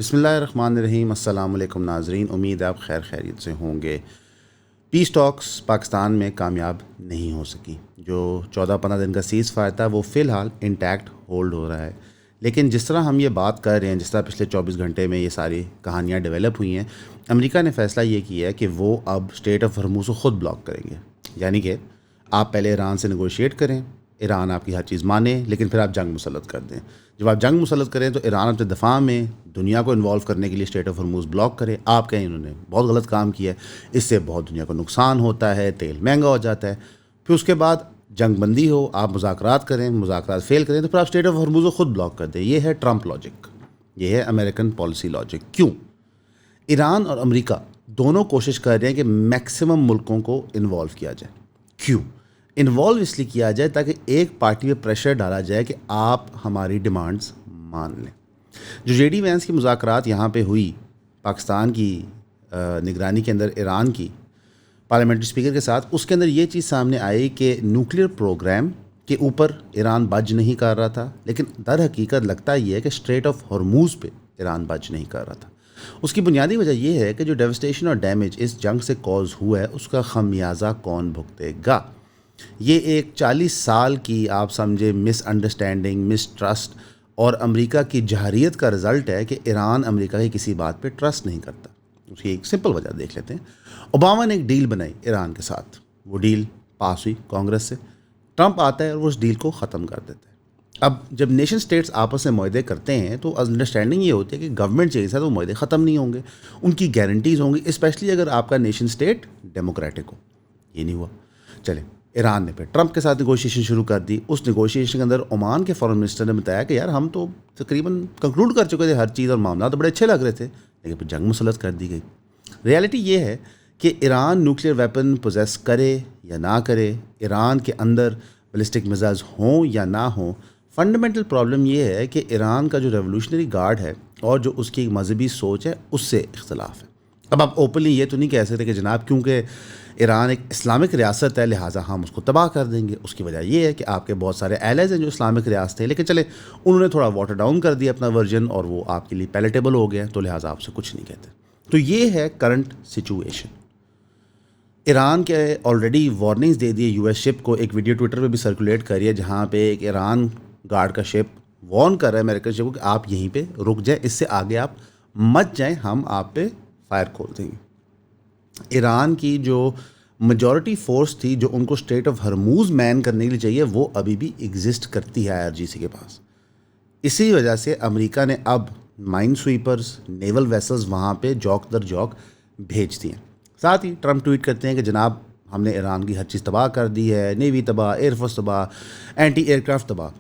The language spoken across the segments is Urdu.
بسم اللہ الرحمن الرحیم. السلام علیکم ناظرین, امید ہے آپ خیر خیریت سے ہوں گے. پیس ٹاکس پاکستان میں کامیاب نہیں ہو سکی. جو 14-15 دن کا سیز فائر تھا وہ فی الحال انٹیکٹ ہولڈ ہو رہا ہے, لیکن جس طرح ہم یہ بات کر رہے ہیں, جس طرح پچھلے 24 گھنٹے میں یہ ساری کہانیاں ڈیولپ ہوئی ہیں, امریکہ نے فیصلہ یہ کیا ہے کہ وہ اب اسٹریٹ آف ہرموز کو خود بلاک کریں گے. یعنی کہ آپ پہلے ایران سے نیگوشیٹ کریں, ایران آپ کی ہر چیز مانے, لیکن پھر آپ جنگ مسلط کر دیں. جب آپ جنگ مسلط کریں تو ایران اپنے دفاع میں دنیا کو انوالو کرنے کے لیے اسٹریٹ آف ہرموز بلاک کرے. آپ کہیں انہوں نے بہت غلط کام کیا ہے, اس سے بہت دنیا کو نقصان ہوتا ہے, تیل مہنگا ہو جاتا ہے. پھر اس کے بعد جنگ بندی ہو, آپ مذاکرات کریں, مذاکرات فیل کریں, تو پھر آپ اسٹریٹ آف ہرموز کو خود بلاک کر دیں. یہ ہے ٹرمپ لاجک, یہ ہے امریکن پالیسی لاجک. کیوں ایران اور امریکہ دونوں کوشش کر رہے ہیں کہ میکسیمم ملکوں کو انوالو کیا جائے. کیوں انوالو اس لیے کیا جائے تاکہ ایک پارٹی پہ پریشر ڈالا جائے کہ آپ ہماری ڈیمانڈز مان لیں. جو جے ڈی وینس کی مذاکرات یہاں پہ ہوئی پاکستان کی نگرانی کے اندر ایران کی پارلیمنٹری اسپیکر کے ساتھ, اس کے اندر یہ چیز سامنے آئی کہ نیوکلیئر پروگرام کے اوپر ایران بج نہیں کر رہا تھا, لیکن در حقیقت لگتا یہ ہے کہ اسٹریٹ آف ہرموز پہ ایران بج نہیں کر رہا تھا. اس کی بنیادی وجہ یہ ہے کہ جو ڈیوسٹیشن اور ڈیمیج اس جنگ سے کوز ہوا ہے, اس کا خمیازہ کون بھگتے گا. یہ ایک 40 سال کی آپ سمجھے مس انڈرسٹینڈنگ, مس ٹرسٹ اور امریکہ کی جہریت کا رزلٹ ہے کہ ایران امریکہ کی کسی بات پہ ٹرسٹ نہیں کرتا. اس کی ایک سمپل وجہ دیکھ لیتے ہیں. اوباما نے ایک ڈیل بنائی ایران کے ساتھ, وہ ڈیل پاس ہوئی کانگریس سے. ٹرمپ آتا ہے اور وہ اس ڈیل کو ختم کر دیتا ہے. اب جب نیشن سٹیٹس آپس میں معاہدے کرتے ہیں تو انڈرسٹینڈنگ یہ ہوتی ہے کہ گورنمنٹ چینج ہے تو وہ معاہدے ختم نہیں ہوں گے, ان کی گارنٹیز ہوں گی, اسپیشلی اگر آپ کا نیشن سٹیٹ ڈیموکریٹک ہو. یہ نہیں ہوا. چلیں, ایران نے پھر ٹرمپ کے ساتھ نیگوشیشن شروع کر دی. اس نیگوشیشن کے اندر عمان کے فارن منسٹر نے بتایا کہ یار ہم تو تقریباً کنکلوڈ کر چکے تھے ہر چیز اور معاملات تو بڑے اچھے لگ رہے تھے, لیکن پھر جنگ مسلط کر دی گئی. ریالٹی یہ ہے کہ ایران نیوکلیئر ویپن پوزیس کرے یا نہ کرے, ایران کے اندر بیلسٹک میزائلز ہوں یا نہ ہوں, فنڈامنٹل پرابلم یہ ہے کہ ایران کا جو ریولوشنری گارڈ ہے اور جو اس کی مذہبی سوچ ہے اس سے اختلاف ہے. اب آپ اوپنلی یہ تو نہیں کہہ سکتے کہ جناب کیونکہ ایران ایک اسلامک ریاست ہے لہٰذا ہم اس کو تباہ کر دیں گے. اس کی وجہ یہ ہے کہ آپ کے بہت سارے ایلیز ہیں جو اسلامک ریاست ہیں, لیکن چلے انہوں نے تھوڑا واٹر ڈاؤن کر دیا اپنا ورژن اور وہ آپ کے لیے پیلیٹیبل ہو گیا, تو لہٰذا آپ سے کچھ نہیں کہتے. تو یہ ہے کرنٹ سچویشن. ایران کے آلریڈی وارننگز دے دیے یو ایس شپ کو. ایک ویڈیو ٹویٹر پہ بھی سرکولیٹ کری ہے جہاں پہ ایک ایران گارڈ کا شپ وارن کر رہا ہے امریکن شپ کو کہ آپ یہیں پہ رک جائیں, اس سے آگے آپ مت جائیں, ہم آپ پہ فائر کھول دیں گے. ایران کی جو میجورٹی فورس تھی جو ان کو اسٹریٹ آف ہرموز مین کرنے کے لیے چاہیے, وہ ابھی بھی ایگزسٹ کرتی ہے IRGC کے پاس. اسی وجہ سے امریکہ نے اب مائن سویپرز, نیول ویسلز وہاں پہ جوک در جوک بھیج دیے ہیں. ساتھ ہی ٹرمپ ٹویٹ کرتے ہیں کہ جناب ہم نے ایران کی ہر چیز تباہ کر دی ہے, نیوی تباہ, ایئر فورس تباہ, اینٹی ایئر کرافٹ تباہ.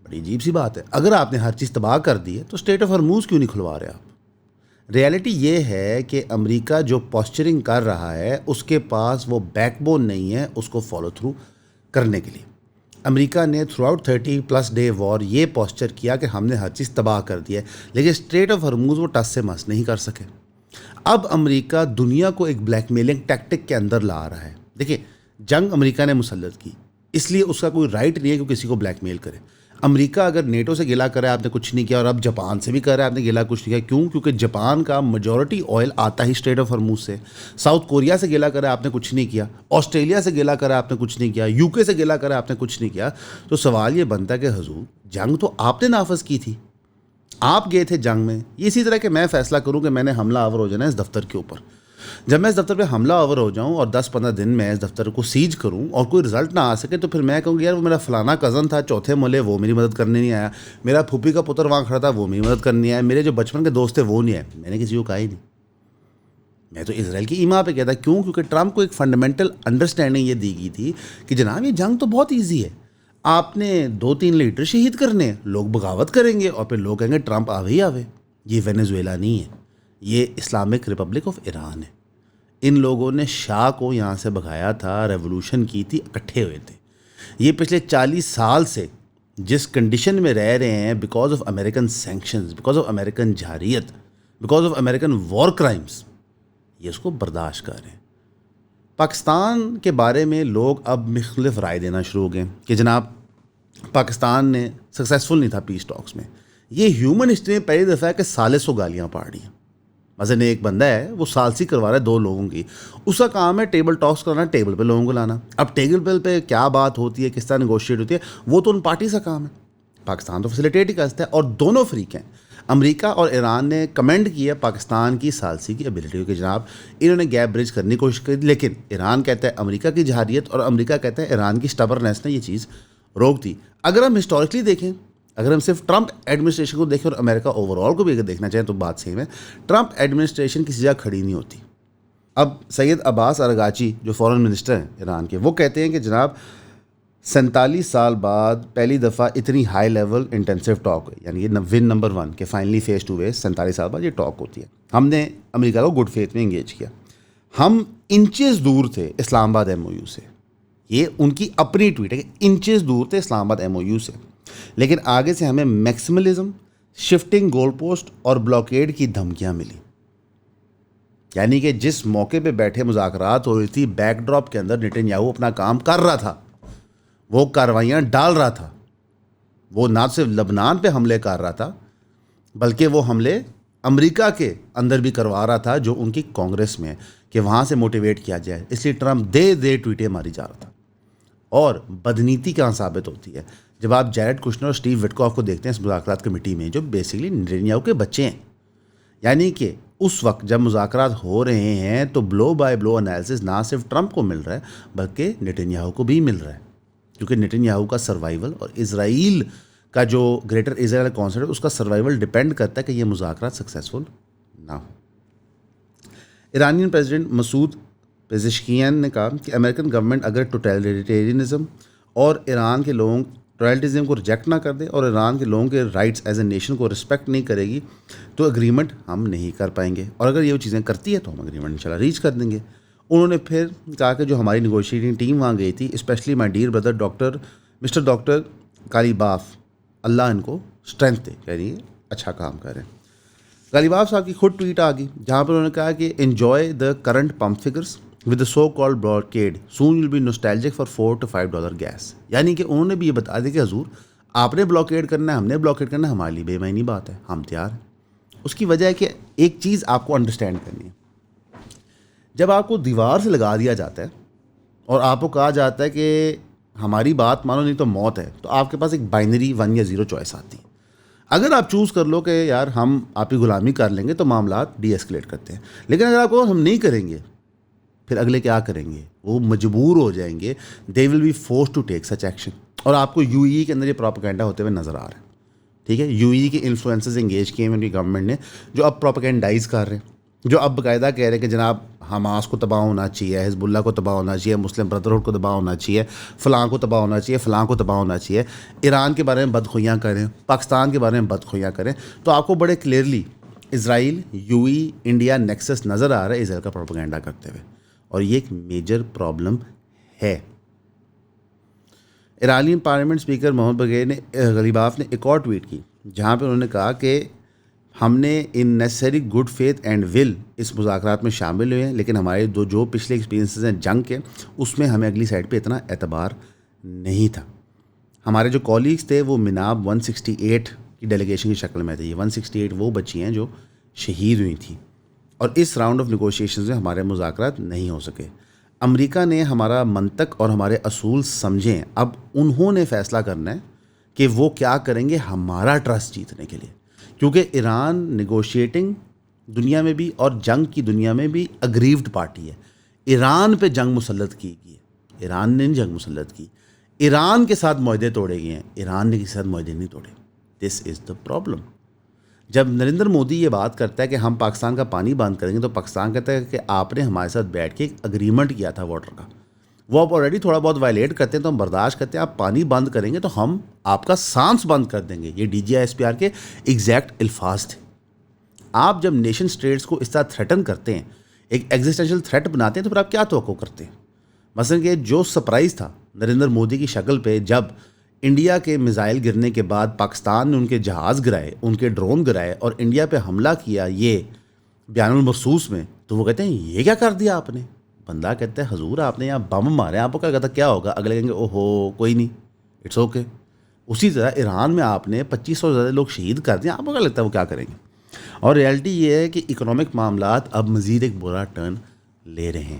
بڑی عجیب سی بات ہے, اگر آپ نے ہر چیز تباہ کر دی ہے تو اسٹریٹ آف ہرموز کیوں نہیں کھلوا رہے آپ. ریالٹی یہ ہے کہ امریکہ جو پوسچرنگ کر رہا ہے اس کے پاس وہ بیک بون نہیں ہے اس کو فالو تھرو کرنے کے لیے. امریکہ نے تھرو آؤٹ 30+ ڈے وار یہ پوسچر کیا کہ ہم نے ہر چیز تباہ کر دی ہے, لیکن اسٹریٹ آف ہرموز وہ ٹس سے مس نہیں کر سکے. اب امریکہ دنیا کو ایک بلیک میلنگ ٹیکٹک کے اندر لا رہا ہے. دیکھیں, جنگ امریکہ نے مسلط کی, اس لیے اس کا کوئی رائٹ نہیں ہے کہ کسی کو بلیک میل کرے. امریکہ اگر نیٹو سے گلا کرا ہے آپ نے کچھ نہیں کیا, اور اب جاپان سے بھی کر رہا ہے آپ نے گلا کچھ نہیں کیا. کیوں؟ کیونکہ جاپان کا میجورٹی آئل آتا ہی اسٹریٹ آف ہرموز سے. ساؤتھ کوریا سے گلا کرا آپ نے کچھ نہیں کیا, آسٹریلیا سے گلا کرا آپ نے کچھ نہیں کیا, UK سے گلا کرا آپ نے کچھ نہیں کیا. تو سوال یہ بنتا ہے کہ حضور جنگ تو آپ نے نافذ کی تھی, آپ گئے تھے جنگ میں. یہ اسی طرح کہ میں فیصلہ کروں کہ میں نے حملہ آور ہو جانا ہے اس دفتر کے اوپر. جب میں اس دفتر پہ حملہ آور ہو جاؤں اور 10-15 دن میں اس دفتر کو سیج کروں اور کوئی رزلٹ نہ آ سکے, تو پھر میں کہوں گی یار وہ میرا فلانا کزن تھا چوتھے مولے, وہ میری مدد کرنے نہیں آیا. میرا پھوپھی کا پتر وہاں کھڑا تھا, وہ میری مدد کرنے نہیں آیا. میرے جو بچپن کے دوست تھے وہ نہیں آئے. میں نے کسی کو کہا ہی نہیں. میں تو اسرائیل کی ایما پہ کہتا. کیوں؟ کیونکہ ٹرمپ کو ایک فنڈامنٹل انڈرسٹینڈنگ یہ دی گئی تھی کہ جناب یہ جنگ تو بہت ایزی ہے, آپ نے 2-3 لیڈر شہید کرنے, لوگ بغاوت کریں گے اور پھر لوگ کہیں گے ٹرمپ آوے ہی آوے. یہ وینیزویلا نہیں ہے, یہ اسلامک ریپبلک آف ایران ہے. ان لوگوں نے شاہ کو یہاں سے بھگایا تھا, ریولوشن کی تھی, اکٹھے ہوئے تھے. یہ پچھلے 40 سال سے جس کنڈیشن میں رہ رہے ہیں because of American sanctions, because of American جارحیت, because of American war crimes, یہ اس کو برداشت کر رہے ہیں. پاکستان کے بارے میں لوگ اب مختلف رائے دینا شروع ہو گئے کہ جناب پاکستان نے سکسیزفل نہیں تھا پیس ٹاکس میں, یہ ہیومن ہسٹری میں پہلی دفعہ ہے کہ سالس کو گالیاں پاڑ رہی ہیں. مثلاً ایک بندہ ہے وہ سالسی کروا رہا ہے 2 لوگوں کی, اس کا کام ہے ٹیبل ٹاکس کرنا, ٹیبل پہ لوگوں کو لانا. اب ٹیبل پہ کیا بات ہوتی ہے, کس طرح نیگوشیٹ ہوتی ہے, وہ تو ان پارٹی کا کام ہے. پاکستان تو فیسیلیٹیٹ ہی کرتا ہے, اور دونوں فریق ہیں. امریکہ اور ایران نے کمنڈ کیا پاکستان کی سالسی کی ایبلٹی کہ جناب انہوں نے گیپ برج کرنے کی کوشش کی, لیکن ایران کہتا ہے امریکہ کی جہادیت اور امریکہ کہتا ہے ایران کی سٹبرنیس نے یہ چیز روک دی. اگر ہم ہسٹوریکلی دیکھیں, اگر ہم صرف ٹرمپ ایڈمنسٹریشن کو دیکھیں اور امریکہ اوور آل کو بھی اگر دیکھنا چاہیں تو بات صحیح ہے, ٹرمپ ایڈمنسٹریشن کسی جگہ کھڑی نہیں ہوتی. اب سید عباس اراغچی جو فورن منسٹر ہیں ایران کے, وہ کہتے ہیں کہ جناب 47 سال بعد پہلی دفعہ اتنی ہائی لیول انٹینسو ٹاک ہوئی, یعنی یہ ون نمبر 1 کہ فائنلی فیس ٹو فیس 47 سال بعد یہ ٹاک ہوتی ہے. ہم نے امریکہ کو گڈ فیتھ میں انگیج کیا. ہم انچز دور تھے اسلام آباد ایم او یو سے, یہ ان کی اپنی ٹویٹ ہے کہ انچز دور تھے اسلام آباد ایم او یو سے, لیکن آگے سے ہمیں میکسملزم, شفٹنگ گول پوسٹ اور بلاکیڈ کی دھمکیاں ملی. یعنی کہ جس موقع پہ بیٹھے مذاکرات ہو رہی تھی, بیک ڈراپ کے اندر نیتن یاہو اپنا کام کر رہا تھا, وہ کارروائیاں ڈال رہا تھا. وہ نہ صرف لبنان پہ حملے کر رہا تھا بلکہ وہ حملے امریکہ کے اندر بھی کروا رہا تھا جو ان کی کانگریس میں ہے, کہ وہاں سے موٹیویٹ کیا جائے. اس لیے ٹرمپ دے ٹویٹیں ماری جا رہا تھا. اور بدنیتی کہاں ثابت ہوتی ہے جب آپ جیرڈ کشنر اور اسٹیو وٹکوف کو دیکھتے ہیں اس مذاکرات کمیٹی میں, جو بیسیکلی نیتنیاہو کے بچے ہیں. یعنی کہ اس وقت جب مذاکرات ہو رہے ہیں تو بلو بائی بلو انالیسس نہ صرف ٹرمپ کو مل رہا ہے بلکہ نیتنیاہو کو بھی مل رہا ہے, کیونکہ نیتنیاہو کا سروائیول اور اسرائیل کا جو گریٹر اسرائیل کانسیپٹ ہے اس کا سروائیول ڈپینڈ کرتا ہے کہ یہ مذاکرات سکسیزفل نہ ہو. ایرانین پریزیڈنٹ مسعود پزشکیان نے کہا کہ امریکن گورنمنٹ اگر ٹوٹلیٹیرینزم اور ایران کے لوگوں ٹوٹلیٹیرزم کو ریجیکٹ نہ کر دے اور ایران کے لوگوں کے رائٹس ایز اے نیشن کو رسپیکٹ نہیں کرے گی تو اگریمنٹ ہم نہیں کر پائیں گے, اور اگر یہ چیزیں کرتی ہے تو ہم اگریمنٹ انشاءاللہ ریچ کر دیں گے. انہوں نے پھر کہا کہ جو ہماری نیگوشیٹنگ ٹیم وہاں گئی تھی, especially my dear brother doctor Qalibaf, اللہ ان کو اسٹرینتھ دے, یعنی اچھا کام کر رہے ہیں. کالیباف صاحب کی خود ٹویٹ آ گئی جہاں پر انہوں نے کہا کہ enjoy the current pump figures with the so called blockade soon will be nostalgic for $4 to $5 gas. یعنی کہ انہوں نے بھی یہ بتا دیا کہ حضور آپ نے بلاکیڈ کرنا ہے, ہم نے بلاکیڈ کرنا ہے, ہمارے لیے بے معنی بات ہے, ہم تیار ہیں. اس کی وجہ ہے کہ ایک چیز آپ کو انڈرسٹینڈ کرنی ہے, جب آپ کو دیوار سے لگا دیا جاتا ہے اور آپ کو کہا جاتا ہے کہ ہماری بات مانو نہیں تو موت ہے, تو آپ کے پاس ایک بائنری 1 یا 0 چوائس آتی ہے. اگر آپ چوز کر لو کہ یار ہم آپ کی غلامی کر لیں گے تو معاملات ڈی ایسکلیٹ کرتے ہیں, لیکن اگر آپ کو ہم نہیں کریں گے پھر اگلے کیا کریں گے, وہ مجبور ہو جائیں گے, they will be force to take such action. اور آپ کو یو ای کے اندر یہ پروپیگنڈا ہوتے ہوئے نظر آ رہا ہے. ٹھیک ہے, یو ای کے انفلوئنسز انگیج کیے ہیں ان کی گورنمنٹ نے, جو اب پروپیگنڈائز کر رہے ہیں, جو اب باقاعدہ کہہ رہے ہیں کہ جناب حماس کو تباہ ہونا چاہیے, حزب اللہ کو تباہ ہونا چاہیے, مسلم بردرہڈ کو تباہ ہونا چاہیے, فلاں کو تباہ ہونا چاہیے, فلاں کو تباہ ہونا چاہیے, ایران کے بارے میں بدخویاں کریں, پاکستان کے بارے میں بدخویاں کریں. تو آپ کو بڑے کلیئرلی اسرائیل, یو ای, انڈیا نیکسس نظر آ رہا ہے اسرائیل کا پروپیگنڈا کرتے ہوئے, اور یہ ایک میجر پرابلم ہے. ایرانین پارلیمنٹ اسپیکر محمد بغیر نے غلیباف نے ایک اور ٹویٹ کی جہاں پہ انہوں نے کہا کہ ہم نے in necessary good faith and will اس مذاکرات میں شامل ہوئے ہیں, لیکن ہمارے جو پچھلے ایکسپیرینسز ہیں جنگ کے, اس میں ہمیں اگلی سائڈ پہ اتنا اعتبار نہیں تھا. ہمارے جو کولیگس تھے وہ مناب 168 کی ڈیلیگیشن کی شکل میں تھے. یہ 168 وہ بچی ہیں جو شہید ہوئی تھیں, اور اس راؤنڈ آف نیگوشیشنز میں ہمارے مذاکرات نہیں ہو سکے. امریکہ نے ہمارا منطق اور ہمارے اصول سمجھیں, اب انہوں نے فیصلہ کرنا ہے کہ وہ کیا کریں گے ہمارا ٹرسٹ جیتنے کے لیے, کیونکہ ایران نیگوشیٹنگ دنیا میں بھی اور جنگ کی دنیا میں بھی اگریوڈ پارٹی ہے. ایران پہ جنگ مسلط کی گئی ہے, ایران نے جنگ مسلط کی, ایران کے ساتھ معاہدے توڑے گئے ہیں, ایران نے کسی ساتھ معاہدے نہیں توڑے. دس از دا پرابلم. جب نریندر مودی یہ بات کرتا ہے کہ ہم پاکستان کا پانی بند کریں گے, تو پاکستان کہتا ہے کہ آپ نے ہمارے ساتھ بیٹھ کے ایک اگریمنٹ کیا تھا واٹر کا, وہ آپ آلریڈی تھوڑا بہت وائلیٹ کرتے ہیں تو ہم برداشت کرتے ہیں, آپ پانی بند کریں گے تو ہم آپ کا سانس بند کر دیں گے. یہ D G I S P R کے ایگزیکٹ الفاظ تھے. آپ جب نیشن اسٹیٹس کو اس طرح تھریٹن کرتے ہیں, ایک ایگزسٹینشیل تھریٹ بناتے ہیں, تو پھر آپ کیا توقع کرتے ہیں؟ مثلاً کہ جو سرپرائز تھا نریندر مودی کی شکل پہ جب انڈیا کے میزائل گرنے کے بعد پاکستان نے ان کے جہاز گرائے, ان کے ڈرون گرائے اور انڈیا پہ حملہ کیا یہ بیان المخصوص میں, تو وہ کہتے ہیں یہ کیا کر دیا آپ نے. بندہ کہتا ہے حضور آپ نے یہاں بم مارے, آپ کو کیا کہتا کیا ہوگا, اگلے کہیں گے او ہو کوئی نہیں, اٹس اوکے. اسی طرح ایران میں آپ نے 2500 سے زیادہ لوگ شہید کر دیں، آپ کو کیا لگتا ہے وہ کیا کریں گے؟ اور ریالٹی یہ ہے کہ اکنامک معاملات اب مزید ایک برا ٹرن لے رہے ہیں.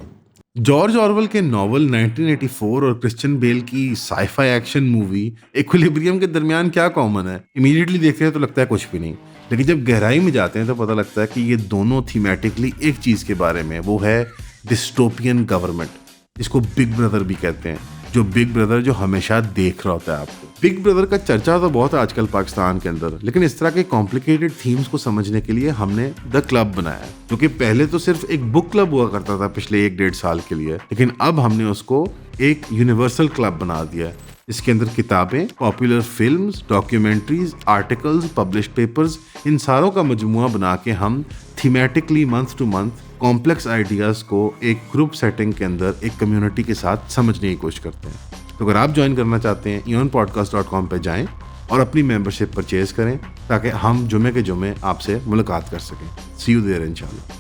جارج آرویل کے ناول 1984 اور کرسچن بیل کی سائی فائی ایکشن مووی ایکولیبریم کے درمیان کیا کامن ہے؟ امیڈیٹلی دیکھتے ہیں تو لگتا ہے کچھ بھی نہیں، لیکن جب گہرائی میں جاتے ہیں تو پتہ لگتا ہے کہ یہ دونوں تھیمیٹکلی ایک چیز کے بارے میں، وہ ہے ڈسٹوپین گورنمنٹ، جس کو بگ بردر بھی کہتے ہیں. جو بگ بردر جو ہمیشہ دیکھ رہا ہوتا ہے آپ کو. بگ بردر کا چرچا تو بہت ہے آج کل پاکستان کے اندر، لیکن اس طرح کے کمپلیکیٹڈ تھیمز کو سمجھنے کے لیے ہم نے دا کلب بنایا، جو کہ پہلے تو صرف ایک بک کلب ہوا کرتا تھا پچھلے 1-1.5 سال کے لیے، لیکن اب ہم نے اس کو ایک یونیورسل کلب بنا دیا ہے، اس کے اندر کتابیں، popular films, documentaries, articles, published papers, ان ساروں کا مجموعہ بنا کے ہم thematically month to month complex ideas کو ایک گروپ سیٹنگ کے اندر ایک کمیونٹی کے ساتھ سمجھنے کی کوشش کرتے ہیں. تو اگر آپ جوائن کرنا چاہتے ہیں eonpodcast.com پہ جائیں اور اپنی ممبرشپ پرچیز کریں تاکہ ہم جمعے کے جمعے آپ سے ملاقات کر سکیں. سی یو دیئر انشاءاللہ.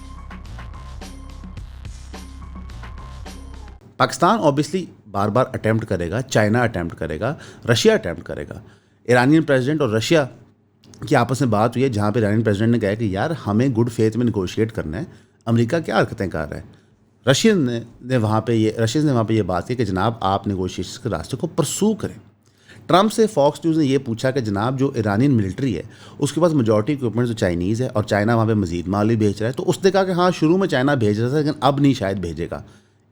پاکستان اوبیسلی بار بار اٹیمپٹ کرے گا، چائنا اٹیمپٹ کرے گا، رشیا اٹیمپٹ کرے گا. ایرانین پریزیڈنٹ اور رشیا کی آپس میں بات ہوئی ہے جہاں پہ ایرانین پریزیڈنٹ نے کہا کہ یار ہمیں گڈ فیتھ میں نیگوشیٹ کرنا ہے، امریکہ کیا حرکتیں کر رہا ہے. رشین نے وہاں پہ یہ بات کی کہ جناب آپ نیگوشیشن کے راستے کو پرسو کریں. ٹرمپ سے فاکس نیوز نے یہ پوچھا کہ جناب جو ایرانین ملٹری ہے اس کے پاس میجورٹی اکوپمنٹ جو چائنیز ہے اور چائنا وہاں پہ مزید مال بھی بھیج رہا ہے، تو اس نے کہا کہ ہاں شروع میں چائنا بھیج رہا تھا لیکن اب نہیں شاید بھیجے گا.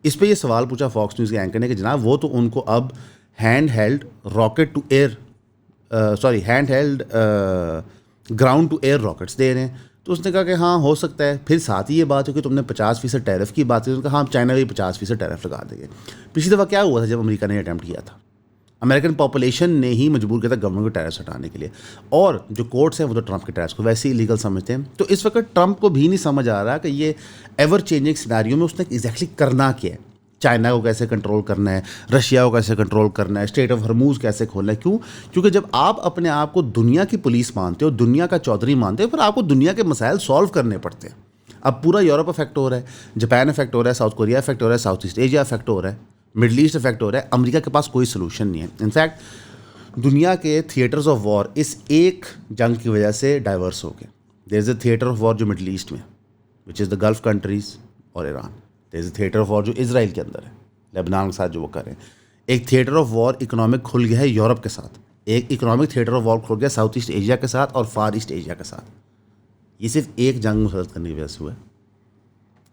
اس پہ یہ سوال پوچھا فاکس نیوز کے اینکر نے کہ جناب وہ تو ان کو اب hand held ground to air rockets دے رہے ہیں. تو اس نے کہا کہ ہاں ہو سکتا ہے. پھر ساتھ ہی یہ بات ہو کہ تم نے 50% ٹیرف کی بات کی، اس نے کہا ہاں چائنا بھی 50% ٹیرف لگا دیں گے. پچھلی دفعہ کیا ہوا تھا جب امریکہ نے اٹیمپٹ کیا تھا؟ امریکن پاپولیشن نے ہی مجبور کیا تھا گورنمنٹ کو ٹیرفس ہٹانے کے لیے، اور جو کورٹس ہیں وہ تو ٹرمپ کے ٹیرفس کو ویسے ہی لیگل سمجھتے ہیں. تو اس وقت ٹرمپ کو بھی نہیں سمجھ آ رہا کہ یہ ایور چینجنگ سیناریو میں اس نے ایگزیکٹلی کرنا کیا ہے. چائنا کو کیسے کنٹرول کرنا ہے، رشیا کو کیسے کنٹرول کرنا ہے، اسٹریٹ آف ہرموز کیسے کھولنا ہے. کیونکہ جب آپ اپنے آپ کو دنیا کی پولیس مانتے ہو، دنیا کا چودھری مانتے ہو، پھر آپ کو دنیا کے مسائل سالو کرنے پڑتے ہیں. اب پورا یورپ افیکٹ ہو رہا ہے، جاپان افیکٹ ہو رہا ہے، ساؤتھ کوریا افیکٹ ہو رہا ہے، ساؤتھ ایسٹ ایشیا افیکٹ ہو رہا ہے، مڈل ایسٹ افیکٹ ہو رہا ہے. امریکہ کے پاس کوئی سلوشن نہیں ہے. انفیکٹ دنیا کے تھیٹرز آف وار اس ایک جنگ کی وجہ سے ڈائیورس ہو گئے. دیر از اے تھیٹر آف وار جو مڈل ایسٹ میں، وچ از دا گلف کنٹریز اور ایران. دیر از اے تھیٹر آف وار جو اسرائیل کے اندر ہے، لبنان کے ساتھ جو وہ کر رہے ہیں. ایک تھیٹر آف وار اکنامک کھل گیا ہے یورپ کے ساتھ، ایک اکنامک تھیٹر آف وار کھل گیا ساؤتھ ایسٹ ایشیا کے ساتھ اور فار ایسٹ ایشیا کے ساتھ. یہ صرف ایک جنگ مسلط کرنے کی وجہ سے ہوا ہے،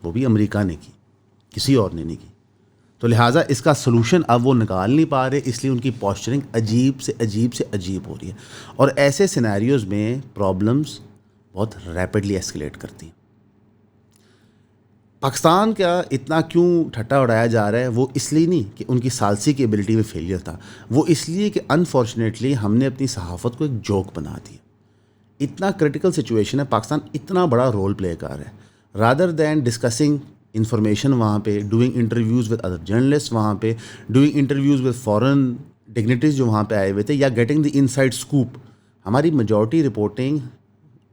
وہ بھی امریکہ نے کی، کسی اور نے نہیں کی. تو لہٰذا اس کا سلوشن اب وہ نکال نہیں پا رہے، اس لیے ان کی پوسچرنگ عجیب سے عجیب ہو رہی ہے. اور ایسے سینیریوز میں پرابلمس بہت ریپڈلی ایسکلیٹ کرتی ہیں. پاکستان کا اتنا کیوں ٹھٹا اڑایا جا رہا ہے؟ وہ اس لیے نہیں کہ ان کی ثالثی کی ایبلٹی میں فیلئر تھا، وہ اس لیے کہ انفارچونیٹلی ہم نے اپنی صحافت کو ایک جوک بنا دیا. اتنا کرٹیکل سچویشن ہے، پاکستان اتنا بڑا رول پلے کر رہا ہے، رادر دین ڈسکسنگ انفارمیشن وہاں پہ، doing interviews with other journalist وہاں پہ، doing interviews with foreign dignitaries جو وہاں پہ آئے ہوئے تھے، یا getting the in side scope. ہماری میجورٹی رپورٹنگ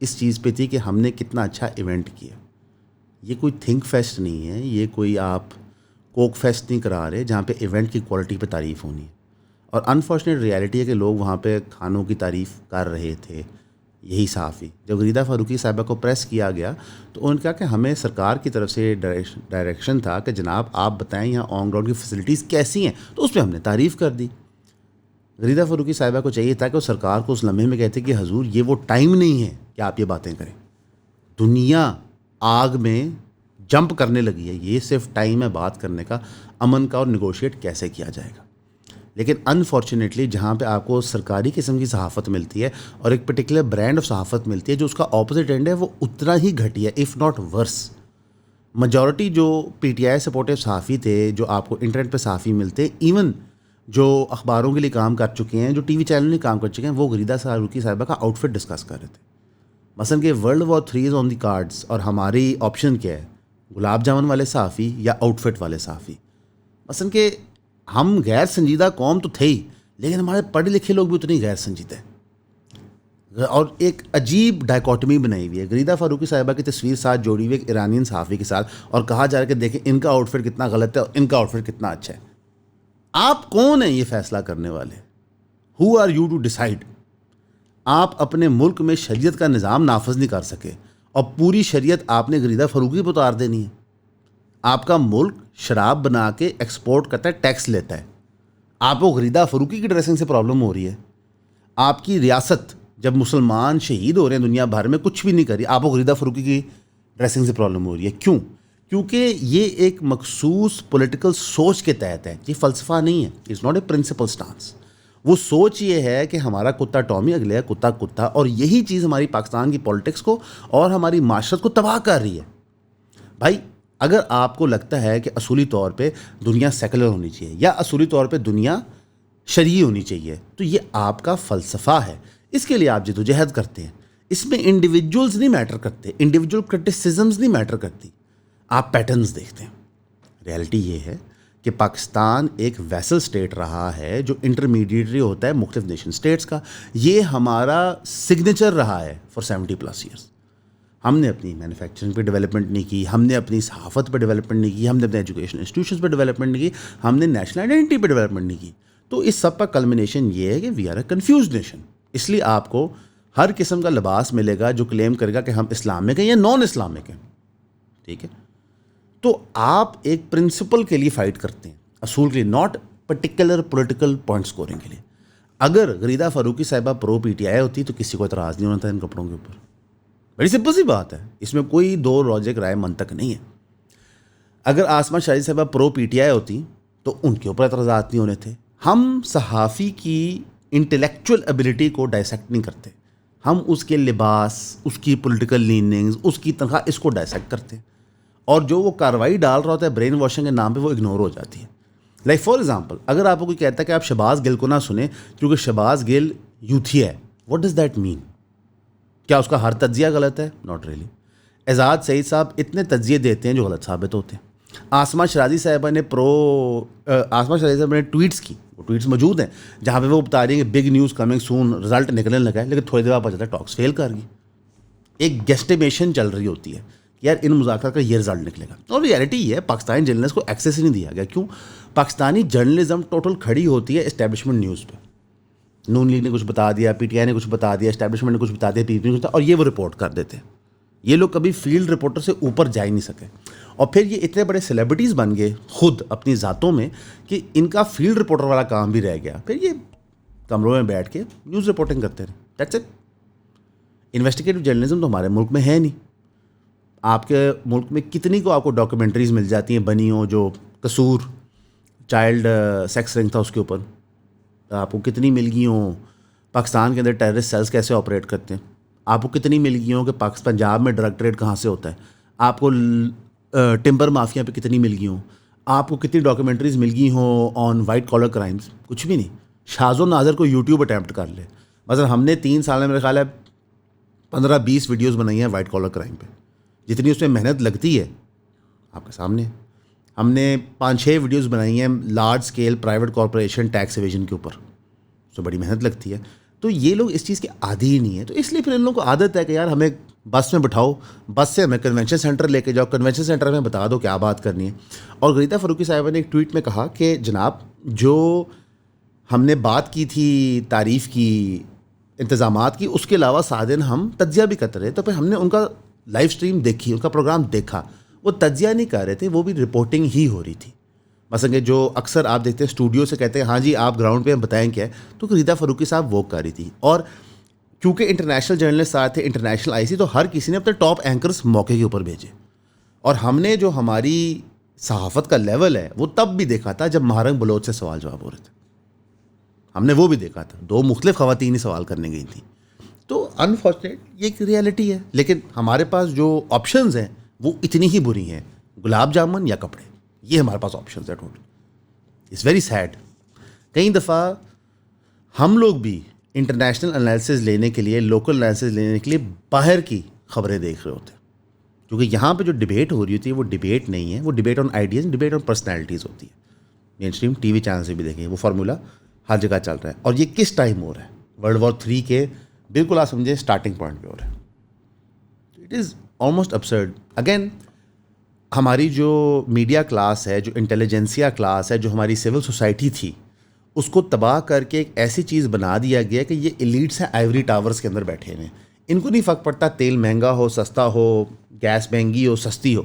اس چیز پہ تھی کہ ہم نے کتنا اچھا ایونٹ کیا. یہ کوئی تھنک فیسٹ نہیں ہے، یہ کوئی آپ کوک فیسٹ نہیں کرا رہے جہاں پہ ایونٹ کی کوالٹی پہ تعریف ہونی ہے. اور انفارچونیٹ ریالٹی ہے کہ لوگ وہاں پہ کھانوں کی تعریف کر رہے تھے. یہی صحافی جب غریدہ فاروقی صاحبہ کو پریس کیا گیا تو انہوں نے کہا کہ ہمیں سرکار کی طرف سے ڈائریکشن تھا کہ جناب آپ بتائیں یہاں آن گراؤنڈ کی فیسلٹیز کیسی ہیں، تو اس پہ ہم نے تعریف کر دی. غریدہ فاروقی صاحبہ کو چاہیے تھا کہ وہ سرکار کو اس لمحے میں کہتے کہ حضور یہ وہ ٹائم نہیں ہے کہ آپ یہ باتیں کریں. دنیا آگ میں جمپ کرنے لگی ہے، یہ صرف ٹائم ہے بات کرنے کا، امن کا، اور نیگوشیٹ کیسے کیا جائے گا. لیکن انفارچونیٹلی جہاں پہ آپ کو سرکاری قسم کی صحافت ملتی ہے اور ایک پرٹیکولر برانڈ آف صحافت ملتی ہے جو اس کا اپوزٹ اینڈ ہے، وہ اتنا ہی گھٹیا ہے، اف ناٹ ورس. میجورٹی جو پی ٹی آئی سپورٹیو صحافی تھے، جو آپ کو انٹرنیٹ پہ صحافی ملتے، ایون جو اخباروں کے لیے کام کر چکے ہیں، جو ٹی وی چینل میں کام کر چکے ہیں، وہ غریدہ فاروقی صاحبہ کا آؤٹ فٹ ڈسکس کر رہے تھے. مثلاً کہ ورلڈ وار 3 از آن دی کارڈس، اور ہماری آپشن کیا ہے، گلاب جامن والے صحافی یا آؤٹ فٹ والے صحافی. مثلاً کہ ہم غیر سنجیدہ قوم تو تھے ہی، لیکن ہمارے پڑھے لکھے لوگ بھی اتنے غیر سنجیدہ ہیں. اور ایک عجیب ڈائیکاٹمی بنائی ہوئی ہے. غریدہ فاروقی صاحبہ کی تصویر ساتھ جوڑی ہوئی ایک ایرانین صحافی کے ساتھ، اور کہا جا رہا ہے کہ دیکھیں ان کا آؤٹ فٹ کتنا غلط ہے اور ان کا آؤٹ فٹ کتنا اچھا ہے. آپ کون ہیں یہ فیصلہ کرنے والے؟ Who are you to decide? آپ اپنے ملک میں شریعت کا نظام نافذ نہیں کر سکے اور پوری شریعت آپ نے غریدہ فروخی پہ اتار دینی ہے. آپ کا ملک شراب بنا کے ایکسپورٹ کرتا ہے, ٹیکس لیتا ہے, آپ کو غریدہ فروخی کی ڈریسنگ سے پرابلم ہو رہی ہے. آپ کی ریاست جب مسلمان شہید ہو رہے ہیں دنیا بھر میں کچھ بھی نہیں کری, آپ کو غریدہ فروخی کی ڈریسنگ سے پرابلم ہو رہی ہے. کیوں؟ کیونکہ یہ ایک مخصوص پولیٹیکل سوچ کے تحت ہے. یہ فلسفہ نہیں ہے, it's not a principle stance. وہ سوچ یہ ہے کہ ہمارا کتا ٹامی, اگلے کتا کتا, اور یہی چیز ہماری پاکستان کی پولیٹکس کو اور ہماری معاشرت کو تباہ کر رہی ہے. بھائی اگر آپ کو لگتا ہے کہ اصولی طور پہ دنیا سیکولر ہونی چاہیے یا اصولی طور پہ دنیا شرعی ہونی چاہیے, تو یہ آپ کا فلسفہ ہے, اس کے لیے آپ جدوجہد کرتے ہیں. اس میں انڈیویجولز نہیں میٹر کرتے, انڈیویجول کرٹیسزمز نہیں میٹر کرتی, آپ پیٹرنز دیکھتے ہیں. ریالٹی یہ ہے کہ پاکستان ایک ویسل اسٹیٹ رہا ہے جو انٹرمیڈیٹری ہوتا ہے مختلف نیشن اسٹیٹس کا. یہ ہمارا سگنیچر رہا ہے فار 70+ ایئرس. ہم نے اپنی مینوفیکچرنگ پہ ڈیولپمنٹ نہیں کی, ہم نے اپنی صحافت پہ ڈیولپمنٹ نہیں کی, ہم نے اپنے ایجوکیشن انسٹیٹیوشنز پہ ڈیولپمنٹ نہیں کی, ہم نے نیشنل آئیڈینٹی پہ ڈیولپمنٹ نہیں کی. تو اس سب کا کلمنیشن یہ ہے کہ we are a confused nation. اس لیے آپ کو ہر قسم کا لباس ملے گا جو کلیم کرے گا کہ ہم اسلامک ہیں یا نان اسلامک ہیں. ٹھیک ہے, تو آپ ایک پرنسپل کے لیے فائٹ کرتے ہیں, اصول کے لیے, not particular political point scoring کے لیے. اگر غریدہ فاروقی صاحبہ پرو پی ٹی آئی ہوتی تو کسی کو اعتراض نہیں ہونا تھا ان کپڑوں کے اوپر. بڑی سمپل سی بات ہے, اس میں کوئی دو لاجک رائے منطق نہیں ہے. اگر آسمہ شاہی صاحبہ پرو پی ٹی آئی ہوتی تو ان کے اوپر اعتراضات نہیں ہونے تھے. ہم صحافی کی انٹلیکچوئل ایبلٹی کو ڈائسیکٹ نہیں کرتے, ہم اس کے لباس, اس کی پولیٹیکل لیننگز, اس کی تنخواہ, اس کو ڈائسیکٹ کرتے ہیں, اور جو وہ کارروائی ڈال رہا ہوتا ہے برین واشنگ کے نام پہ وہ اگنور ہو جاتی ہے. لائک فار ایگزامپل, اگر آپ کو کوئی کہتا ہے کہ آپ شہباز گل کو نہ سنیں کیونکہ شہباز گل یوتھی ہے, واٹ ڈز دیٹ مین؟ کیا اس کا ہر تجزیہ غلط ہے؟ Not really. اعزاز سعید صاحب اتنے تجزیے دیتے ہیں جو غلط ثابت ہوتے ہیں. آسمہ شرازی صاحبہ نے آسمہ شرازی صاحبہ نے ٹویٹس کی, وہ ٹویٹس موجود ہیں جہاں پہ وہ بتا رہی ہیں کہ بگ نیوز کمنگ سون, رزلٹ نکلنے لگا ہے, لیکن تھوڑی دیر بعد پتہ چلتا ہے ٹاکس فیل کر گئی. ایک گیسٹیمیشن چل رہی ہوتی ہے کہ یار ان مذاکرات کا یہ رزلٹ نکلے گا, اور ریئلٹی یہ ہے پاکستانی جرنلسٹ کو ایکسیس ہی نہیں دیا گیا. کیوں؟ پاکستانی جرنلزم ٹوٹل کھڑی ہوتی ہے اسٹیبلشمنٹ نیوز پہ. نون لیگ نے کچھ بتا دیا, پی ٹی آئی نے کچھ بتا دیا, اسٹیبلشمنٹ نے کچھ بتا دیا, پی پی نے کچھ, اور یہ وہ رپورٹ کر دیتے ہیں. یہ لوگ کبھی فیلڈ رپورٹر سے اوپر جا ہی نہیں سکے, اور پھر یہ اتنے بڑے سیلیبریٹیز بن گئے خود اپنی ذاتوں میں کہ ان کا فیلڈ رپورٹر والا کام بھی رہ گیا. پھر یہ کمروں میں بیٹھ کے نیوز رپورٹنگ کرتے رہے, دیٹس اٹ. انویسٹیگیٹو جرنلزم تو ہمارے ملک میں ہے نہیں. آپ کے ملک میں کتنی کو آپ کو ڈاکیومنٹریز مل جاتی ہیں بنی ہوں, جو قصور چائلڈ سیکس رنگ تھا اس کے اوپر, آپ کو کتنی مل گئی ہوں پاکستان کے اندر ٹیررسٹ سیلز کیسے آپریٹ کرتے ہیں, آپ کو کتنی مل گئی ہوں کہ پنجاب میں ڈرگ ٹریڈ کہاں سے ہوتا ہے, آپ کو ٹمبر مافیا پہ کتنی مل گئی ہوں, آپ کو کتنی ڈاکیومنٹریز مل گئی ہوں آن وائٹ کالر کرائمز. کچھ بھی نہیں. شاز و ناظر کو یوٹیوب اٹیمپٹ کر لے, مثلا ہم نے 3 سال میں میرے خیال ہے 15-20 ویڈیوز بنائی ہیں وائٹ کالر کرائم پہ. جتنی اس میں محنت لگتی ہے آپ کے سامنے. ہم نے 5-6 ویڈیوز بنائی ہیں large scale private corporation tax evasion کے اوپر, تو بڑی محنت لگتی ہے. تو یہ لوگ اس چیز کے عادی ہی نہیں ہے, تو اس لیے پھر ان لوگوں کو عادت ہے کہ یار ہمیں بس میں بٹھاؤ, بس سے ہمیں کنونشن سینٹر لے کے جاؤ, کنونشن سینٹر میں بتا دو کیا بات کرنی ہے. اور غریدہ فاروقی صاحبہ نے ایک ٹویٹ میں کہا کہ جناب جو ہم نے بات کی تھی تعریف کی, انتظامات کی, اس کے علاوہ 7 دن ہم تجزیہ بھی کرتے رہے. تو پھر ہم نے ان کا لائیو اسٹریم دیکھی, ان کا پروگرام دیکھا, وہ تجزیہ نہیں کر رہے تھے, وہ بھی رپورٹنگ ہی ہو رہی تھی. مثلا کہ جو اکثر آپ دیکھتے ہیں اسٹوڈیو سے کہتے ہیں ہاں جی آپ گراؤنڈ پہ ہم بتائیں کیا ہے, تو غریدہ فاروقی صاحب وہ کر رہی تھی. اور کیونکہ انٹرنیشنل جرنلسٹ آئے تھے, انٹرنیشنل آئی سی, تو ہر کسی نے اپنے ٹاپ اینکرز موقع کے اوپر بھیجے. اور ہم نے جو ہماری صحافت کا لیول ہے وہ تب بھی دیکھا تھا جب مہارنگ بلوچ سے سوال جواب ہو رہے تھے, ہم نے وہ بھی دیکھا تھا. 2 مختلف خواتین ہی سوال کرنے گئی تھیں. تو انفارچونیٹ یہ ایک ریئلٹی ہے, لیکن ہمارے پاس جو آپشنز ہیں وہ اتنی ہی بری ہیں, گلاب جامن یا کپڑے, یہ ہمارے پاس آپشنز ہیں ٹوٹل. It's very sad. کئی دفعہ ہم لوگ بھی انٹرنیشنل انالیسز لینے کے لیے, لوکل انالیسز لینے کے لیے باہر کی خبریں دیکھ رہے ہوتے ہیں, کیونکہ یہاں پہ جو ڈبیٹ ہو رہی ہوتی ہے وہ ڈبیٹ نہیں ہے, وہ debate on ideas, debate on personalities ہوتی ہے. مین اسٹریم ٹی وی چینل سے بھی دیکھیں وہ فارمولا ہر جگہ چل رہا ہے. اور یہ کس ٹائم ہو رہا ہے؟ World War 3 کے بالکل آپ سمجھیں اسٹارٹنگ پوائنٹ پہ ہو رہا ہے. It is almost absurd. Again ہماری جو میڈیا کلاس ہے, جو انٹیلیجنسیا کلاس ہے, جو ہماری سول سوسائٹی تھی, اس کو تباہ کر کے ایک ایسی چیز بنا دیا گیا کہ یہ ایلیٹس ہیں آئیوری ٹاورز کے اندر بیٹھے ہوئے ہیں. ان کو نہیں فرق پڑتا تیل مہنگا ہو سستا ہو, گیس مہنگی ہو سستی ہو,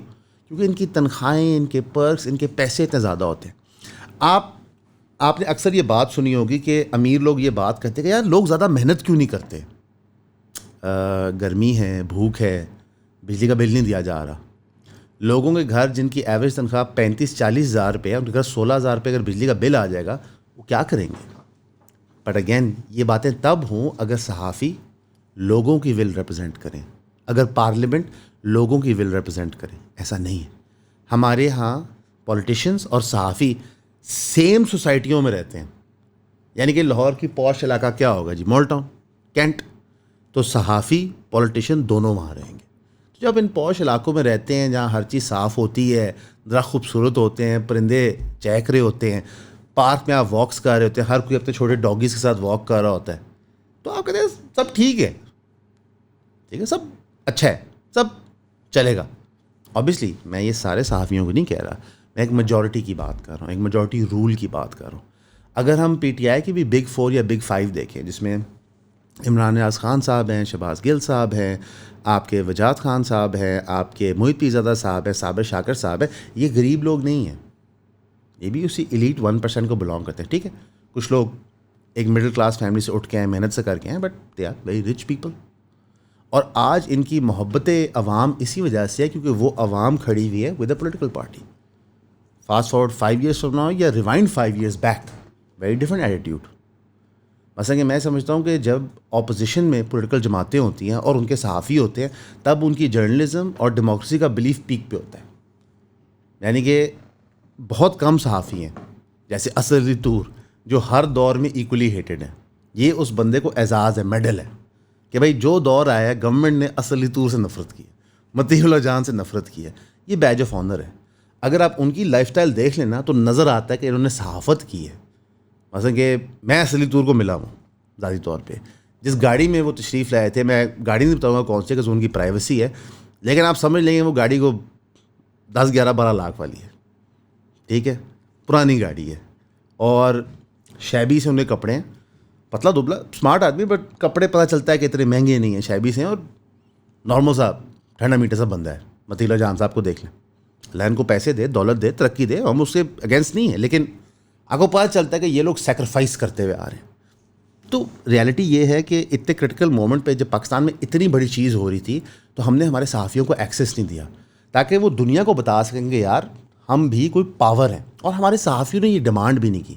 کیونکہ ان کی تنخواہیں, ان کے پرکس, ان کے پیسے اتنے زیادہ ہوتے ہیں. آپ نے اکثر یہ بات سنی ہوگی کہ امیر لوگ یہ بات کہتے ہیں کہ یار لوگ زیادہ محنت کیوں نہیں کرتے, گرمی ہے, بھوک ہے, بجلی کا بل نہیں دیا جا رہا. لوگوں کے گھر جن کی ایوریج تنخواہ 35-40 ہزار روپے ہے, ان کے گھر 16 ہزار روپے اگر بجلی کا بل آ جائے گا وہ کیا کریں گے؟ بٹ اگین یہ باتیں تب ہوں اگر صحافی لوگوں کی ول ریپرزینٹ کریں, اگر پارلیمنٹ لوگوں کی ول ریپرزینٹ کریں. ایسا نہیں ہے. ہمارے ہاں پولیٹیشینس اور صحافی سیم سوسائٹیوں میں رہتے ہیں. یعنی کہ لاہور کی پوش علاقہ کیا ہوگا جی, مال ٹاؤن, کینٹ, تو صحافی پولیٹیشین دونوں وہاں رہیں گے. جب ان پوش علاقوں میں رہتے ہیں جہاں ہر چیز صاف ہوتی ہے, درخت خوبصورت ہوتے ہیں, پرندے چہک رہے ہوتے ہیں, پارک میں آپ واکس کر رہے ہوتے ہیں, ہر کوئی اپنے چھوٹے ڈاگیز کے ساتھ واک کر رہا ہوتا ہے, تو آپ کہتے ہیں سب ٹھیک ہے, ٹھیک ہے, سب اچھا ہے, سب چلے گا. اوبیسلی میں یہ سارے صحافیوں کو نہیں کہہ رہا, میں ایک میجورٹی کی بات کر رہا ہوں, ایک میجورٹی رول کی بات کر رہا ہوں. اگر ہم پی ٹی آئی کی بھی بگ 4 یا بگ 5 دیکھیں, جس میں عمران نیاز خان صاحب ہیں, شہباز گل صاحب ہیں, آپ کے وجاد خان صاحب ہیں, آپ کے محیط پیرزادہ صاحب ہیں, صابر شاکر صاحب ہیں, یہ غریب لوگ نہیں ہیں, یہ بھی اسی ایلیٹ 1% کو بلانگ کرتے ہیں. ٹھیک ہے, کچھ لوگ ایک مڈل کلاس فیملی سے اٹھ کے ہیں, محنت سے کر کے ہیں, but they are very rich people. اور آج ان کی محبت عوام اسی وجہ سے ہے کیونکہ وہ عوام کھڑی ہوئی ہے with a political party. Fast forward 5 years from now یا rewind 5 years back, very different attitude. مثلا کہ میں سمجھتا ہوں کہ جب اپوزیشن میں پولیٹیکل جماعتیں ہوتی ہیں اور ان کے صحافی ہوتے ہیں, تب ان کی جرنلزم اور ڈیموکریسی کا بلیف پیک پہ ہوتا ہے. یعنی کہ بہت کم صحافی ہیں جیسے اسد علی طور جو ہر دور میں ایکولی ہیٹڈ ہیں. یہ اس بندے کو اعزاز ہے, میڈل ہے کہ بھائی جو دور آیا ہے گورنمنٹ نے اسد علی طور سے نفرت کی ہے, مطیع اللہ جان سے نفرت کی ہے. یہ بیج آف آنر ہے. اگر آپ ان کی لائف سٹائل دیکھ لینا تو نظر آتا ہے کہ انہوں نے صحافت کی ہے. مثلا کہ میں اسد علی طور کو ملا ہوں ذاتی طور پہ, جس گاڑی میں وہ تشریف لائے تھے, میں گاڑی نہیں بتاؤں گا کون سی کہ ان کی پرائیویسی ہے, لیکن آپ سمجھ لیں گے وہ گاڑی کو 10-11-12 لاکھ والی ہے. ٹھیک ہے, پرانی گاڑی ہے, اور شیبی سے ان کے کپڑے ہیں, پتلا دبلا اسمارٹ آدمی, بٹ کپڑے پتہ چلتا ہے کہ اتنے مہنگے نہیں ہیں, شیبی سے ہیں, اور نارمل سا ٹھنڈا میٹھا سا بندہ ہے. مطیع اللہ جان صاحب کو دیکھ لیں, اللہ ان کو پیسے دے, دولت دے, ترقی دے, ہم اس کے اگینسٹ نہیں ہیں, لیکن آپ کو پتہ چلتا ہے کہ یہ لوگ سیکریفائس کرتے ہوئے آ رہے ہیں. تو ریالٹی یہ ہے کہ اتنے کرٹیکل مومنٹ پہ جب پاکستان میں اتنی بڑی چیز ہو رہی تھی تو ہم نے ہمارے صحافیوں کو ایکسیس نہیں دیا تاکہ وہ دنیا کو بتا سکیں گے یار ہم بھی کوئی پاور ہیں. اور ہمارے صحافیوں نے یہ ڈیمانڈ بھی نہیں کی,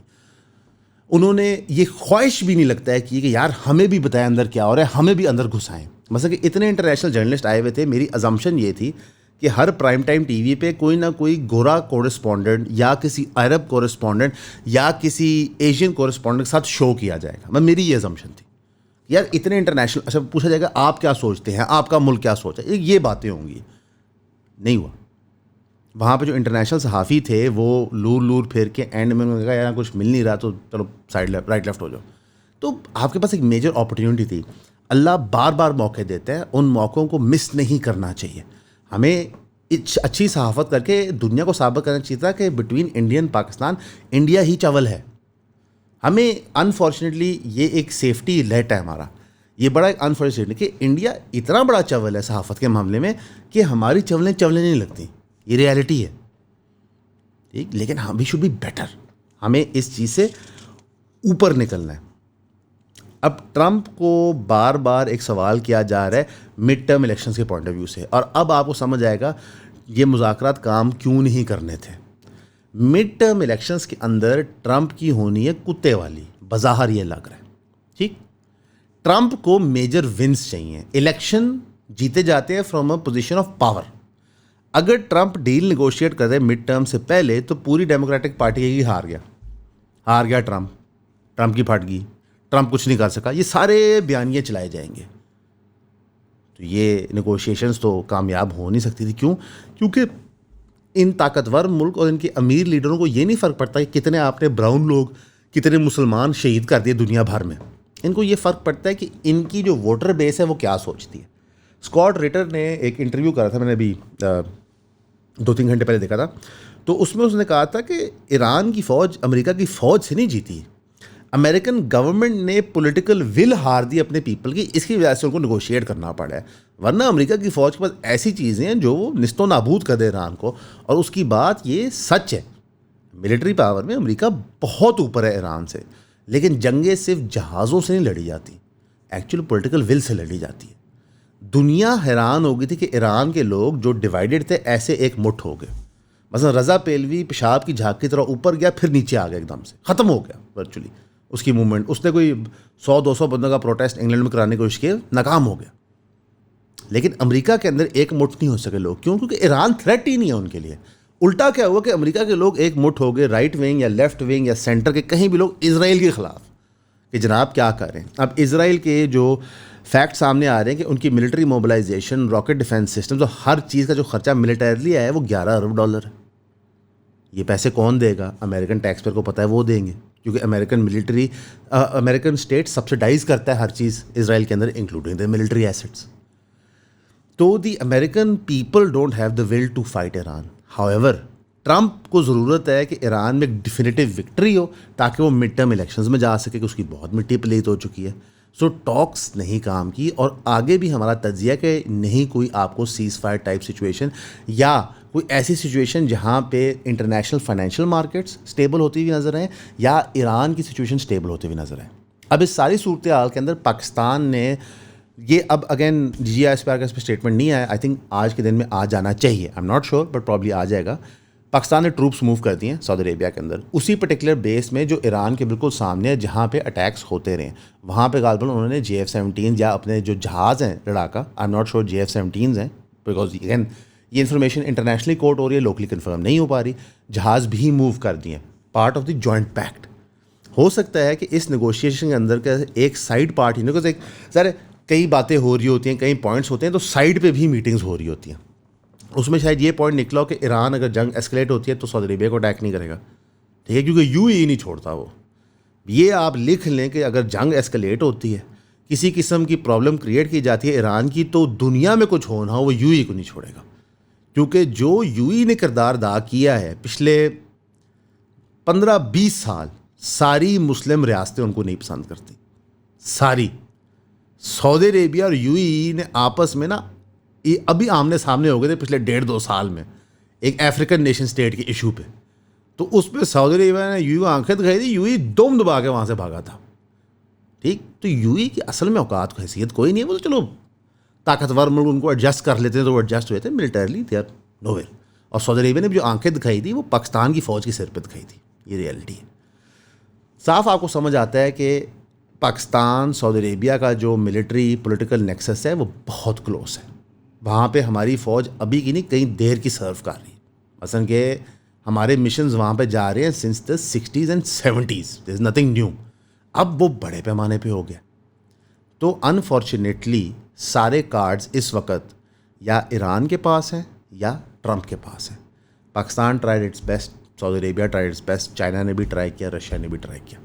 انہوں نے یہ خواہش بھی نہیں لگتا ہے کہ یار ہمیں بھی بتائیں اندر کیا ہو رہا ہے, ہمیں بھی اندر گھسائیں. مثلا کہ اتنے انٹرنیشنل جرنلسٹ آئے ہوئے تھے, میری ازمپشن یہ تھی کہ ہر پرائم ٹائم ٹی وی پہ کوئی نہ کوئی گورا کورسپونڈنٹ یا کسی عرب کورسپونڈنٹ یا کسی ایشین کورسپونڈنٹ کے ساتھ شو کیا جائے گا. میری یہ ازمپشن تھی یار اتنے انٹرنیشنل, اچھا پوچھا جائے گا آپ کیا سوچتے ہیں, آپ کا ملک کیا سوچا, یہ باتیں ہوں گی. نہیں ہوا. وہاں پہ جو انٹرنیشنل صحافی تھے وہ لور پھیر کے اینڈ میں انہوں نے کہا یار کچھ مل نہیں رہا تو چلو سائڈ رائٹ لیفٹ ہو جاؤ. تو آپ کے پاس ایک میجر اپرچونٹی تھی. اللہ بار بار موقع دیتا ہے, ان موقعوں کو مس نہیں کرنا چاہیے. ہمیں اچھی صحافت کر کے دنیا کو ثابت کرنا چاہیے تھا کہ بٹوین انڈین پاکستان انڈیا ہی چاول ہے. ہمیں انفارچونیٹلی یہ ایک سیفٹی لیٹ ہے ہمارا, یہ بڑا ایک انفارچونیٹ کہ انڈیا اتنا بڑا چاول ہے صحافت کے معاملے میں کہ ہماری چولیں نہیں لگتی. یہ ریالٹی ہے, ٹھیک, لیکن ہم بھی شوڈ بی بیٹر. ہمیں اس چیز سے اوپر نکلنا ہے. اب ٹرمپ کو بار بار ایک سوال کیا جا رہا ہے مڈ ٹرم الیکشنز کے پوائنٹ آف ویو سے, اور اب آپ کو سمجھ آئے گا یہ مذاکرات کام کیوں نہیں کرنے تھے. مڈ ٹرم الیکشنز کے اندر ٹرمپ کی ہونی ہے کتے والی, بظاہر یہ لگ رہا ہے. ٹھیک, ٹرمپ کو میجر ونس چاہیے. الیکشن جیتے جاتے ہیں from a position of power. اگر ٹرمپ ڈیل نیگوشیٹ کر رہے مڈ ٹرم سے پہلے تو پوری ڈیموکریٹک پارٹی کی ہار گیا ٹرمپ کی پھٹ گئی, ٹرمپ کچھ نہیں کر سکا, یہ سارے بیانیے چلائے جائیں گے. تو یہ نیگوشیشنز تو کامیاب ہو نہیں سکتی تھی. کیوں؟ کیونکہ ان طاقتور ملک اور ان کے امیر لیڈروں کو یہ نہیں فرق پڑتا کہ کتنے آپ نے براؤن لوگ, کتنے مسلمان شہید کر دیے دنیا بھر میں. ان کو یہ فرق پڑتا ہے کہ ان کی جو ووٹر بیس ہے وہ کیا سوچتی ہے. اسکاٹ ریٹر نے ایک انٹرویو کرا تھا, میں نے ابھی 2-3 گھنٹے پہلے دیکھا تھا, تو اس میں اس نے کہا تھا کہ ایران کی فوج امریکہ کی فوج سے نہیں جیتی, امریکن گورنمنٹ نے پولیٹیکل ول ہار دی اپنے پیپل کی, اس کی وجہ سے ان کو نیگوشیٹ کرنا پڑا ہے. ورنہ امریکہ کی فوج کے پاس ایسی چیزیں ہیں جو وہ نست و نابود کر دے ایران کو. اور اس کی بات یہ سچ ہے, ملٹری پاور میں امریکہ بہت اوپر ہے ایران سے, لیکن جنگیں صرف جہازوں سے نہیں لڑی جاتی, ایکچولی پولیٹیکل ول سے لڑی جاتی ہے. دنیا حیران ہو گئی تھی کہ ایران کے لوگ جو ڈیوائیڈڈ تھے ایسے ایک مٹھ ہو گئے. مثلا رضا پہلوی پیشاب کی جھاگ کی طرح اوپر گیا, پھر نیچے آ گیا, ایک دم سے ختم ہو گیا ورچولی اس کی موومنٹ. اس نے کوئی 100-200 بندوں کا پروٹیسٹ انگلینڈ میں کرانے کی کوشش کی, ناکام ہو گیا. لیکن امریکہ کے اندر ایک مٹھ نہیں ہو سکے لوگ, کیوں؟ کیونکہ ایران تھریٹ ہی نہیں ہے ان کے لیے. الٹا کیا ہوا کہ امریکہ کے لوگ ایک مٹھ ہو گئے, رائٹ ونگ یا لیفٹ ونگ یا سینٹر کے کہیں بھی لوگ اسرائیل کے خلاف, کہ جناب کیا کریں. اب اسرائیل کے جو فیکٹ سامنے آ رہے ہیں کہ ان کی military mobilisation, rocket defence system, تو ہر چیز کا جو خرچہ ملٹریلی آیا ہے وہ $11 ارب ہے. یہ پیسے کون دے گا؟ امریکن ٹیکس پیئر کو پتہ ہے وہ دیں گے, کیونکہ امریکن اسٹیٹ سبسڈائز کرتا ہے ہر چیز اسرائیل کے اندر, انکلوڈنگ دا ملٹری ایسٹس. تو the American people don't have the will to fight Iran. However Trump کو ضرورت ہے کہ ایران میں ایک ڈیفینیٹیو وکٹری ہو تاکہ وہ مڈ ٹرم الیکشنز میں جا سکے, کہ اس کی بہت مٹی پلیت ہو چکی ہے. سو ٹاکس نہیں کام کی, اور آگے بھی ہمارا تجزیہ کہ نہیں کوئی آپ کو سیز فائر ٹائپ سچویشن یا کوئی ایسی سچویشن جہاں پہ انٹرنیشنل فائنینشیل مارکیٹس اسٹیبل ہوتی ہوئی نظر آئیں یا ایران کی سچویشن اسٹیبل ہوتی ہوئی نظر آئیں. اب اس ساری صورتحال کے اندر پاکستان نے یہ, اب again G I S P R کا اس پہ اسٹیٹمنٹ نہیں آیا, آئی تھنک آج کے دن میں آ جانا چاہیے, I am not sure but probably آ جائے گا. پاکستان نے ٹروپس موو کر دی ہیں سعودی عربیہ کے اندر, اسی پرٹیکولر بیس میں جو ایران کے بالکل سامنے ہے جہاں پہ اٹیکس ہوتے رہے. وہاں پہ غالباً انہوں نے JF-17 یا اپنے جو جہاز ہیں لڑاکا, I am not sure JF-17 ہیں, بیکاز اگین یہ انفارمیشن انٹرنیشنلی کوٹ ہو رہی ہے, لوکلی کنفرم نہیں ہو پا رہی. جہاز بھی موو کر دیے ہیں, part of the joint pact. ہو سکتا ہے کہ اس نیگوشیشن کے اندر کا ایک سائڈ پارٹ ہی نہیں, ایک سر کئی باتیں ہو رہی ہوتی ہیں, کئی پوائنٹس ہوتے ہیں, تو سائڈ پہ بھی میٹنگز ہو رہی ہوتی ہیں. اس میں شاید یہ پوائنٹ نکلا ہو کہ ایران اگر جنگ ایسکلیٹ ہوتی ہے تو سعودی عربیہ کو اٹیک نہیں کرے گا, ٹھیک ہے, کیونکہ UAE نہیں چھوڑتا وہ. یہ آپ لکھ لیں کہ اگر جنگ ایسکلیٹ ہوتی ہے, کسی قسم کی پرابلم کریٹ کی جاتی ہے ایران کی, تو دنیا میں کچھ ہونا ہو وہ UAE کو نہیں چھوڑے گا. کیونکہ جو UAE نے کردار ادا کیا ہے پچھلے 15-20 سال, ساری مسلم ریاستیں ان کو نہیں پسند کرتی, ساری. سعودی عربیہ اور UAE نے آپس میں نا ابھی آمنے سامنے ہو گئے تھے پچھلے 1.5-2 سال میں ایک افریقن نیشن اسٹیٹ کے ایشو پہ. تو اس پہ سعودی عربیہ نے UAE کو آنکھیں دکھائی تھی, UAE دم دبا کے وہاں سے بھاگا تھا. ٹھیک, تو UAE کی اصل میں اوقات کو حیثیت کوئی نہیں ہے. وہ تو چلو طاقتور ملک ان کو ایڈجسٹ کر لیتے ہیں, تو وہ ایڈجسٹ ہوئے تھے militarily, they are know where. اور سعودی عربیہ نے بھی جو آنکھیں دکھائی تھی وہ پاکستان کی فوج کی سر پہ دکھائی تھی. یہ ریئلٹی ہے. صاف آپ کو سمجھ آتا ہے کہ پاکستان سعودی عربیہ کا جو ملٹری پولیٹیکل نیکسس ہے وہ بہت کلوز ہے. وہاں پہ ہماری فوج ابھی کی نہیں کئی دیر کی سرو کر رہی ہے. مثلاً کہ ہمارے مشنز وہاں پہ جا رہے ہیں since the 60s and 70s, there is nothing new. اب وہ بڑے پیمانے پہ ہو گیا. تو انفارچونیٹلی سارے کارڈز اس وقت یا ایران کے پاس ہیں یا ٹرمپ کے پاس ہیں. Pakistan tried its best, Saudi Arabia tried its best, China نے بھی ٹرائی کیا, رشیا نے بھی ٹرائی کیا.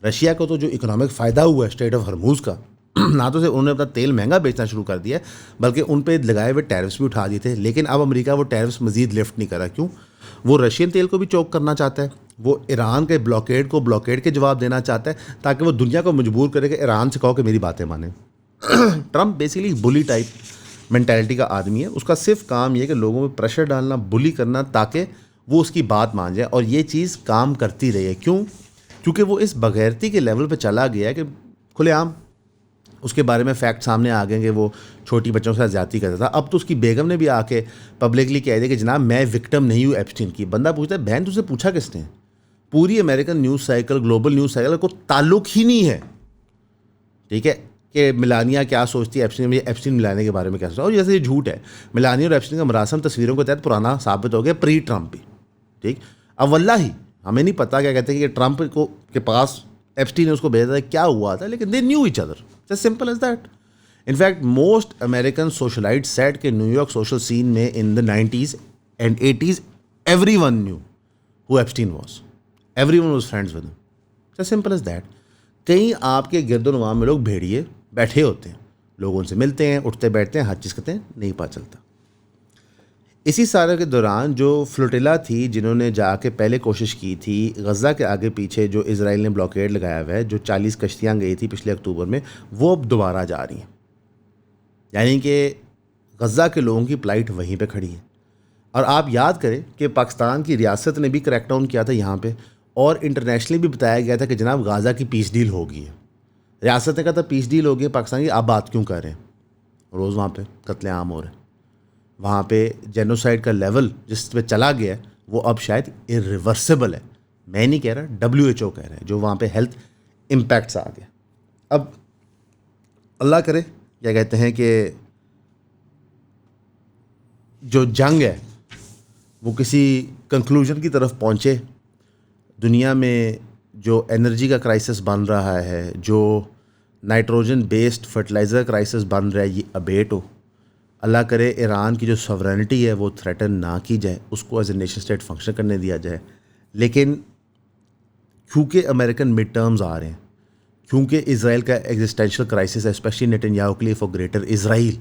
رشیا کو تو جو اکنامک فائدہ ہوا ہے اسٹریٹ آف ہرموز کا, نہ تو سے انہوں نے اپنا تیل مہنگا بیچنا شروع کر دیا ہے, بلکہ ان پہ لگائے ہوئے ٹیرفس بھی اٹھا دیے تھے. لیکن اب امریکہ وہ ٹیرفس مزید لفٹ نہیں کرا. کیوں؟ وہ رشین تیل کو بھی چوک کرنا چاہتا ہے, وہ ایران کے بلاکیڈ کے جواب دینا چاہتا ہے, تاکہ وہ دنیا کو مجبور کرے کہ ایران سے کہو کہ میری باتیں مانیں. ٹرمپ بیسیکلی بلی ٹائپ مینٹیلٹی کا آدمی ہے. اس کا صرف کام یہ کہ لوگوں پہ پریشر ڈالنا, بلی کرنا, تاکہ وہ اس کی بات مان جائے. اور یہ چیز کام کرتی رہی ہے. کیوں؟ کیونکہ وہ اس بغیرتی کے لیول پہ چلا گیا ہے کہ کھلے عام اس کے بارے میں فیکٹ سامنے آ گئے کہ وہ چھوٹی بچوں سے زیادتی کرتا تھا. اب تو اس کی بیگم نے بھی آ کے پبلکلی کہہ دیا کہ جناب میں وکٹم نہیں ہوں ایپسٹین کی. بندہ پوچھتا ہے بہن تجھے پوچھا کس نے؟ پوری American news cycle, global news cycle کو تعلق ہی نہیں ہے, ٹھیک ہے, کہ ملانیا کیا سوچتی ہے ایپسٹین ملانے کے بارے میں کیا سوچتا ہے. اور جیسے یہ جھوٹ ہے, ملانیا اور ایپسٹین کا مراسم تصویروں کے تحت پرانا ثابت ہو گیا, پری ٹرمپ بھی. ٹھیک, اب واللہ ہمیں نہیں پتا کیا کہتے ہیں کہ ٹرمپ کو کے پاس ایپسٹین نے اس کو بھیجا تھا, کیا ہوا تھا, لیکن they knew each other. It's as simple as that. In fact, most American socialites said کہ نیو یارک سوشل سین میں in the 90s and 80s everyone knew who Epstein was. Everyone was friends with him. It's as simple as that. کہیں آپ کے گرد و نواح میں لوگ بھیڑیے بیٹھے ہوتے ہیں, لوگوں سے ملتے ہیں, اٹھتے بیٹھتے ہیں, ہر چیز کرتے ہیں, نہیں پتہ چلتا. اسی سال کے دوران جو فلوٹیلا تھی جنہوں نے جا کے پہلے کوشش کی تھی غزہ کے آگے پیچھے جو اسرائیل نے بلاکیڈ لگایا ہوا ہے، جو 40 کشتیاں گئی تھی پچھلے اکتوبر میں، وہ اب دوبارہ جا رہی ہیں. یعنی کہ غزہ کے لوگوں کی پلائٹ وہیں پہ کھڑی ہے. اور آپ یاد کریں کہ پاکستان کی ریاست نے بھی کریک ڈاؤن کیا تھا یہاں پہ، اور انٹرنیشنلی بھی بتایا گیا تھا کہ جناب غزہ کی پیس ڈیل ہو گئی ہے. ریاست نے کہا تھا پیس ڈیل ہو گئی ہے، پاکستان کی آپ بات کیوں کر رہے ہیں؟ روز وہاں پہ قتل عام ہو رہے ہیں، وہاں پہ جینوسائڈ کا لیول جس پہ چلا گیا ہے وہ اب شاید ارریورسیبل ہے. میں نہیں کہہ رہا، WHO کہہ رہے ہیں، جو وہاں پہ ہیلتھ امپیکٹس آ گئے. اب اللہ کرے کیا کہتے ہیں کہ جو جنگ ہے وہ کسی کنکلوژن کی طرف پہنچے. دنیا میں جو انرجی کا کرائسس بن رہا ہے، جو نائٹروجن بیسڈ فرٹیلائزر کرائسس بن رہا ہے، یہ ابیٹ ہو. اللہ کرے ایران کی جو سورینٹی ہے وہ تھریٹن نہ کی جائے، اس کو as a nation state function کرنے دیا جائے. لیکن کیونکہ امریکن مڈ ٹرمز آ رہے ہیں، کیونکہ اسرائیل کا ایگزسٹینشیل کرائسس ہے، اسپیشلی نیتنیاہو کے لیے فار گریٹر اسرائیل،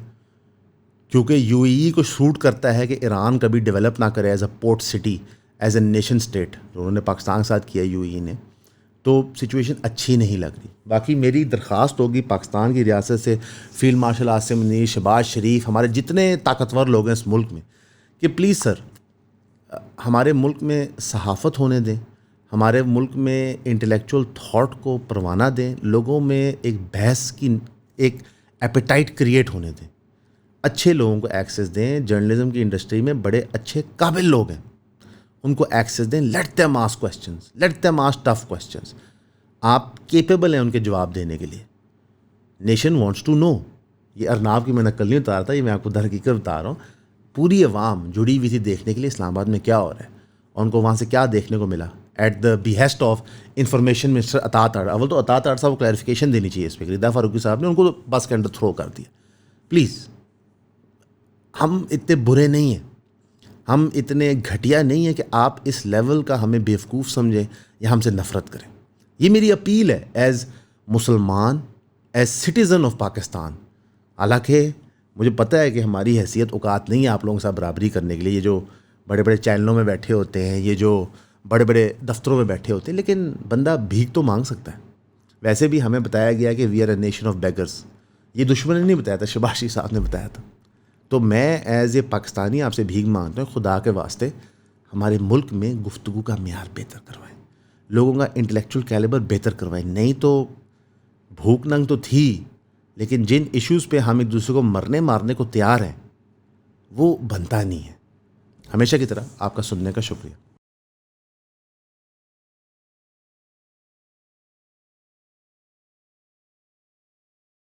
کیونکہ UAE کو سوٹ کرتا ہے کہ ایران کبھی ڈیولپ نہ کرے as a port city, as a nation state, جو انہوں نے پاکستان کے ساتھ کیا UAE نے، تو سچویشن اچھی نہیں لگ رہی. باقی میری درخواست ہوگی پاکستان کی ریاست سے، فیلڈ مارشل عاصم منیر، شہباز شریف، ہمارے جتنے طاقتور لوگ ہیں اس ملک میں، کہ پلیز سر ہمارے ملک میں صحافت ہونے دیں، ہمارے ملک میں انٹلیکچوئل تھاٹ کو پروانہ دیں، لوگوں میں ایک بحث کی ایک ایپیٹائٹ کریٹ ہونے دیں، اچھے لوگوں کو ایکسیس دیں. جرنلزم کی انڈسٹری میں بڑے اچھے قابل لوگ ہیں، ان کو ایکسیس دیں. Let them ask questions, let them ask tough questions. آپ کیپیبل ہیں ان کے جواب دینے کے لیے. Nation wants to know. یہ ارناب کی میں نقل نہیں اتار رہا، یہ میں آپ کو در حقیقت بتا رہا ہوں. پوری عوام جڑی ہوئی تھی دیکھنے کے لیے اسلام آباد میں کیا ہو رہا ہے، اور ان کو وہاں سے کیا دیکھنے کو ملا. At the behest of information minister Atta Tahir. اول تو عطا طاہر صاحب کو کلیریفیکیشن دینی چاہیے اس پہ. ریدا فاروقی صاحب نے ان کو بس کے اندر تھرو کر دیا. پلیز، ہم اتنے برے نہیں ہیں، ہم اتنے گھٹیا نہیں ہیں کہ آپ اس لیول کا ہمیں بیوقوف سمجھیں یا ہم سے نفرت کریں. یہ میری اپیل ہے ایز مسلمان، ایز سٹیزن آف پاکستان. حالانکہ مجھے پتہ ہے کہ ہماری حیثیت اوقات نہیں ہے آپ لوگوں کے ساتھ برابری کرنے کے لیے. یہ جو بڑے بڑے چینلوں میں بیٹھے ہوتے ہیں، یہ جو بڑے بڑے دفتروں میں بیٹھے ہوتے ہیں، لیکن بندہ بھیک تو مانگ سکتا ہے. ویسے بھی ہمیں بتایا گیا کہ we are a nation of beggars. یہ دشمن نے نہیں بتایا تھا، شہباز شریف صاحب نے بتایا تھا. تو میں ایز اے پاکستانی آپ سے بھیک مانگتا ہوں، خدا کے واسطے ہمارے ملک میں گفتگو کا معیار بہتر کروائیں، لوگوں کا انٹلیکچوئل کیلیبر بہتر کروائیں. نہیں تو بھوک ننگ تو تھی، لیکن جن ایشوز پہ ہم ایک دوسرے کو مرنے مارنے کو تیار ہیں وہ بنتا نہیں ہے. ہمیشہ کی طرح آپ کا سننے کا شکریہ.